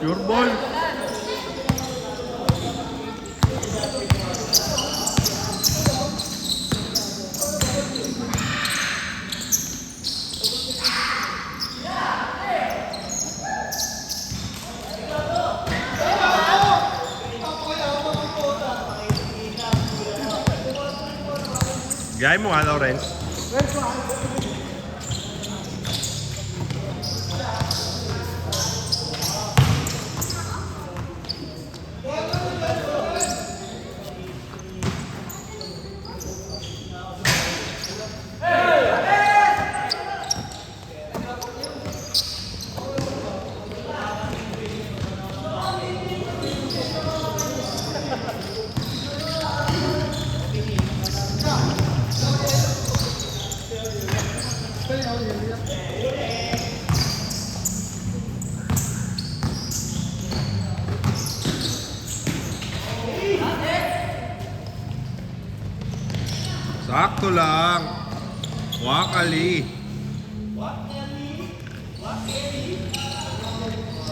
Pure ball. Gaya mo nga, Lawrence. Sakto lang. Wakali.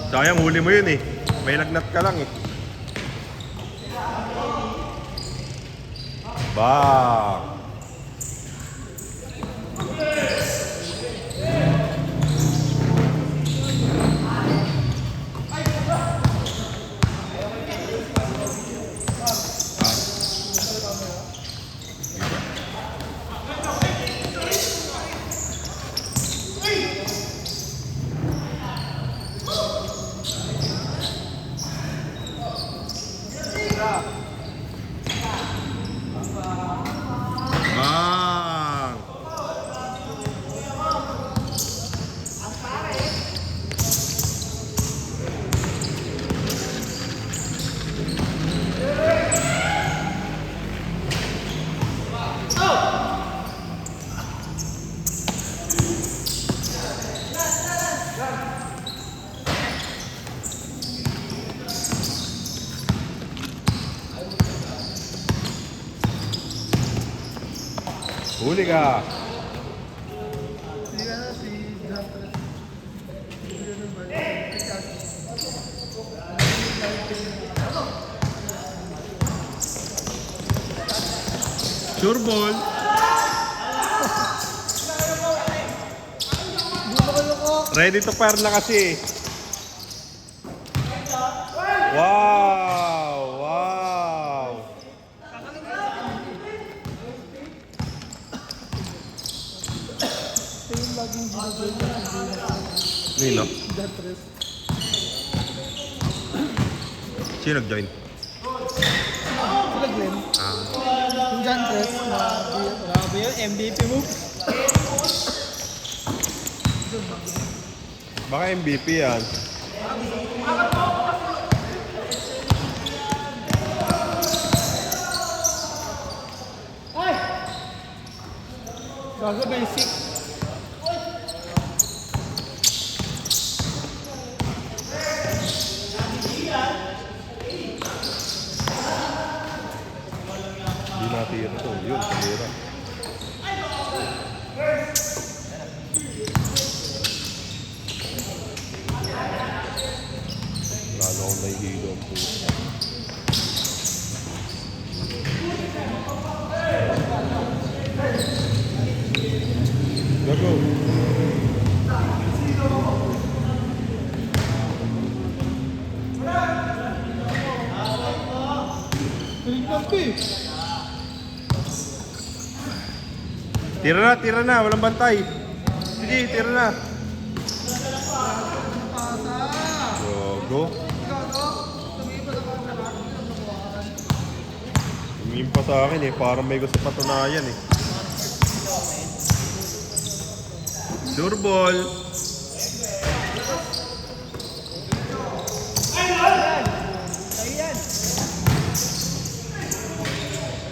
Sayang, huli mo yun eh. May lagnat ka lang eh. Bang! Bang! Huli ka! Sure ball! Ready to fire na kasi. Wow! Wow! Nino? Sino nag-join? Sila Glenn. Yung John Tres na grabe yun, MVP mo. Baka MVP yan. Gago basic. Hindi natira to. Yun, kamera. Lalo akong nahihilo ang puso. Gago. Tira na, walang bantay. Sige, tira na. Gago. Tumingin pa sa akin eh, parang may gusto patunayan eh. Sure ball.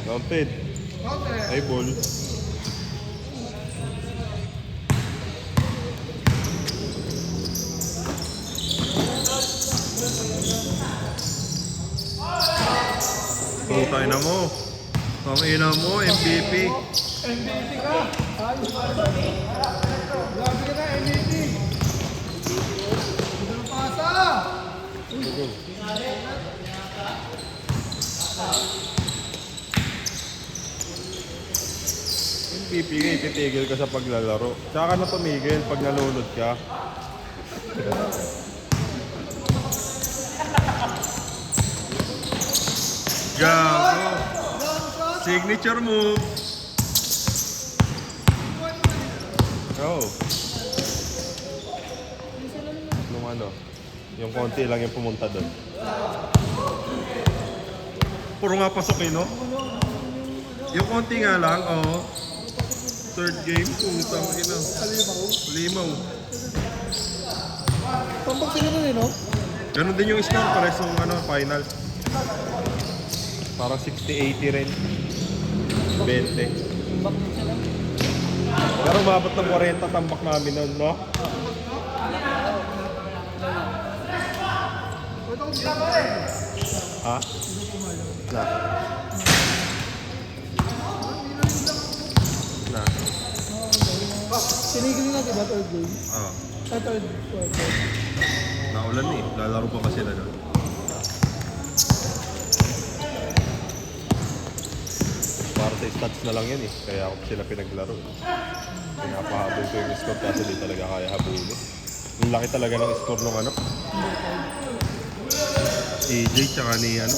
Counted. Ay ball. Putay na mo. Ang ina mo, MVP. MVP ka! Grabe ka na, MVP! Hindi mo pasa! ipitigil ka sa paglalaro. Tsaka ka na tumigil pag nalulod ka. Gago. Signature move. Oh. Nung ano, yung konti lang yung pumunta doon. Puro nga pasok no? Yung konti nga lang, oh. Third game, putang ina. Limaw. Tambak sila nun no? Ganun din yung score, pares yung ano, final. Parang 60-80 rin. 20. Tambak din sila. Pero umabot ng 40 tambak namin nun, no? Ha? Na. Na. Sinigil na diba third game? Ah. Sa third quarter. Naulan eh. Lalaro pa kasi na nun. Para sa stats na lang yan eh. Kaya ako sila pinaglaro. Pinapahabol ko yung score kasi di talaga kaya habulin. Ang laki talaga ng score ng ano. AJ tsaka ni ano.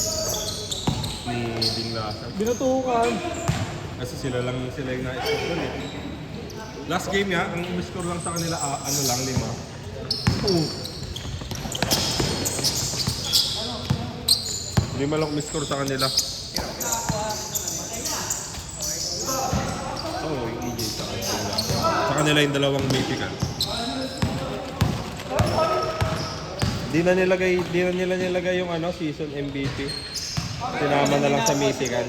Ni Ding Lasa. Binatukan. Kasi sila yung na-score doon eh. Last game nga, ang score lang sa kanila ano lang, 5. Oo. 5 lang score sa kanila. Oo, yung EJ sa kanila. Sa kanila yung dalawang mythical. Di na nila nilagay yung ano, season MVP. Sinama na lang sa mythical.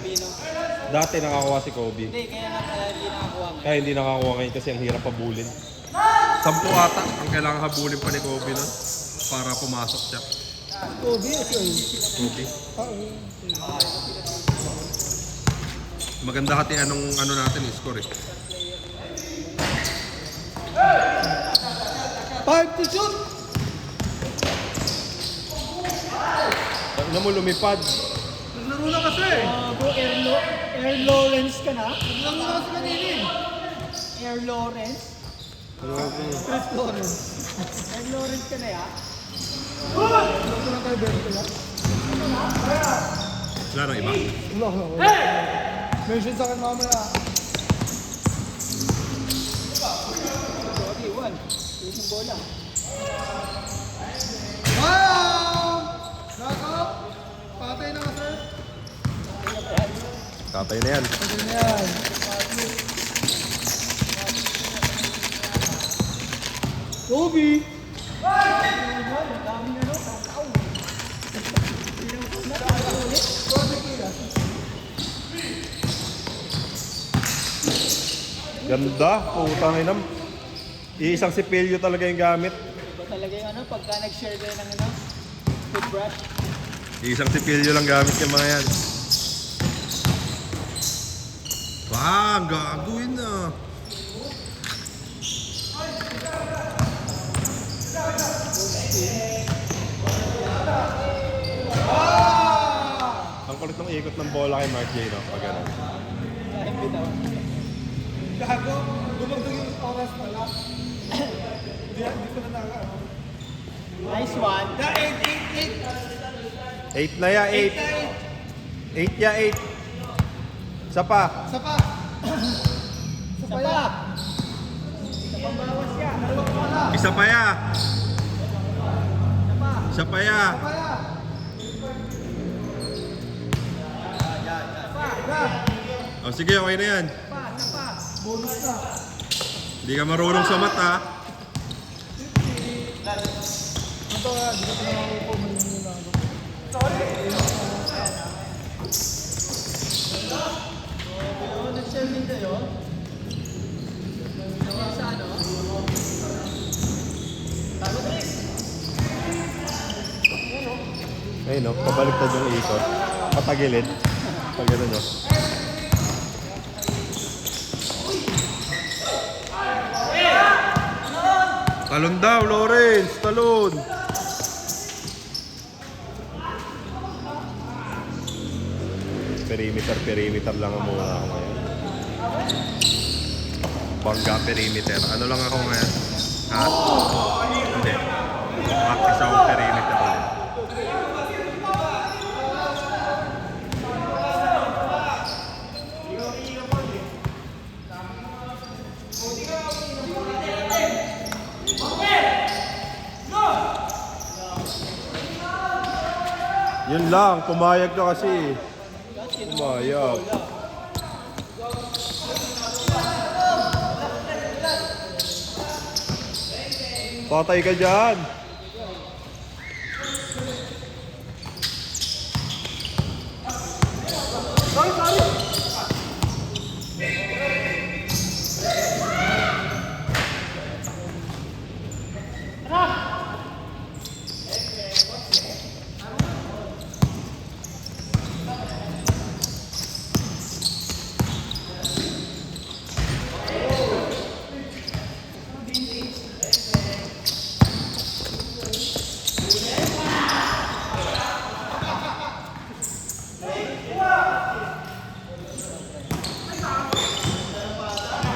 Dati nakakuha si Kobe. Hindi, kaya nga pala hindi nakakuha. Kaya hindi nakakuha ngayon kasi ang hirap habulin. 10 ata ang kailangan habulin pa ni Kobe nun para pumasok siya. Kobe, sir. Kobe. Maganda hati anong ano natin score eh. 5 to shoot! Ano mo lumipad? Naglaro na kasi. Bro, Air Lawrence ka na? Naglaro na kasi kanina eh. Air Lawrence? Chris Lawrence. Air Lawrence ka na ya? Naglaro na tayo 20 ya? Wala nang iba. Wala. Mention sa akin mamaya. Okay, 1. Isang bola. Wow! Nako! Patay na ka, sir. Tatay na yan. Patay na yan. Kobe! Ang daming ano, tao. Ganda. Putang inam. Iisang sipilyo talaga yung gamit. Iba talaga yung ano, pagka nag-share kayo ng ano, toothbrush. Iisang sipilyo lang gamit yung mga yan. Bang! Gagawin na. Ang kulit ng ikot ng bola kay Mark J, no? Pag gano'n. Kahit bitaw. Gago, dumagdag yung oras pala. Hindi ko na naka. Nice one. The 8. 8 na ya, 8. 8 ya, 8. Isa pa. Isa pa. Isa pa ya. Isa pang bawas ya. Isa pa ya. Isa pa. Isa pa ya. Isa pa ya. O sige, okay na yan. Isa pa. Bonus na. Hindi ka marunong sa mata. Ito nga, di ka pa naman po malimino na ako. Sorry. Nag-share din kayo? Sa ano? Talo Chris. Ayun, no? Pabaliktad yung ikot. Patagilid. Pag gano'n, no? Talon daw, Lawrence! Talon! Perimeter lang ang muna ako ngayon. Bangga perimeter. Ano lang ako ngayon? Ha? Hindi. Practice ako perimeter ulit. Yun lang, pumayag na kasi. Pumayag. Patay ka dyan.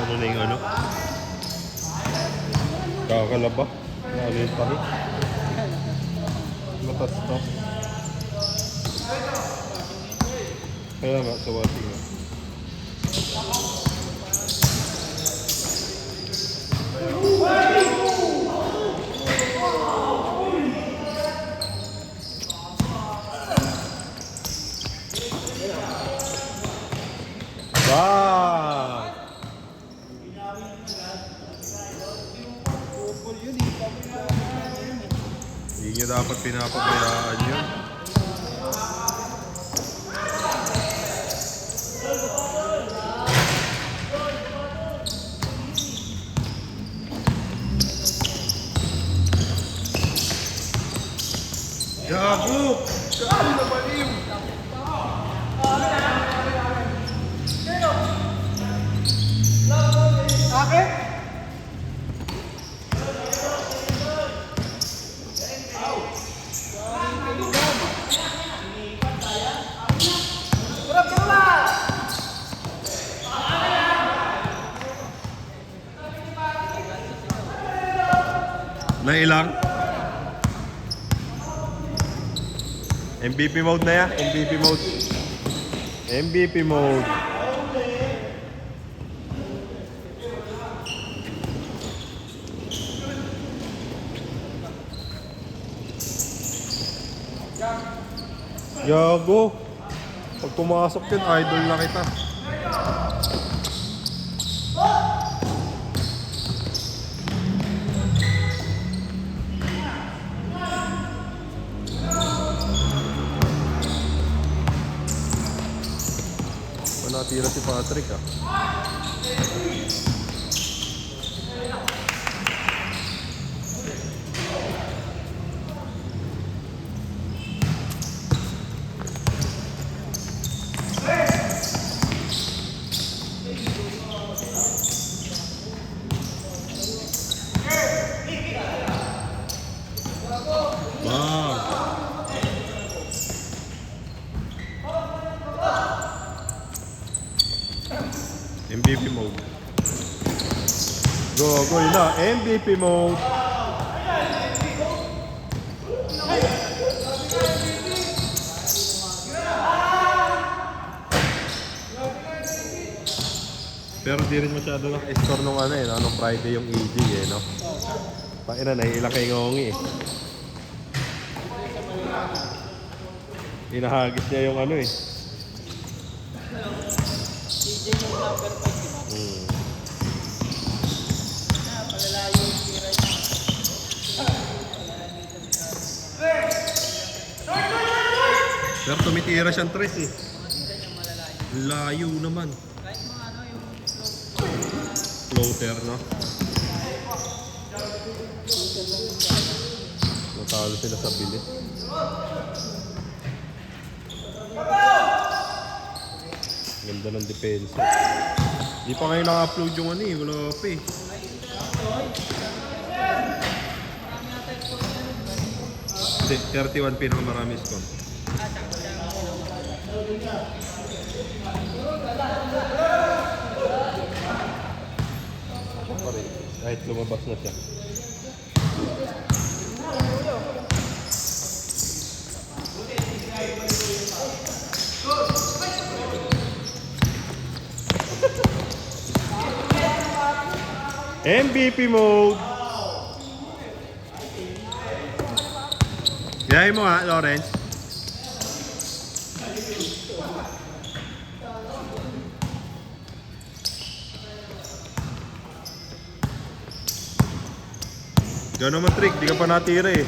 Ano na yung ano? Kakalaba? Ano yung tahi? Matas to. Kaya nga, sa wati nga. Wow! Hindi nyo dapat pinapabayaan yun. Gago! Gago na baliw! Akin? Nailang? MVP mode na yan? MVP mode. MVP mode. Yago. Pag pumasok yun, idol na kita. Natira si Patrick ah. Wow. MVP mode. Go, go na. MVP mode. Pero di rin masyado naka-score nung ano eh, no? Nung Friday yung EG eh, no? Pakina na, ilang kay Ngongi eh. Hinahagis niya yung ano eh. DJ yung number 5, di ba? Palalayo yung tira niya. Pero tumitira siyang tres eh. Layo naman. Kahit mga ano yung Floater, no? Natalo sila sa bilis. Ganda ng depensa. Di pa kayo naka-upload yung ano eh. Wala pa eh. Hindi, 31 pinakamarami score. Kahit lumabas na siya. MVP mode! Yahin mo ha, Lawrence. Gano'n naman trick, di ka pa natira eh.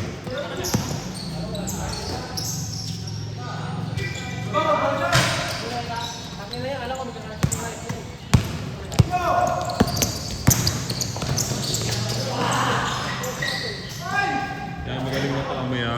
Kaya magaling na tao mo ya.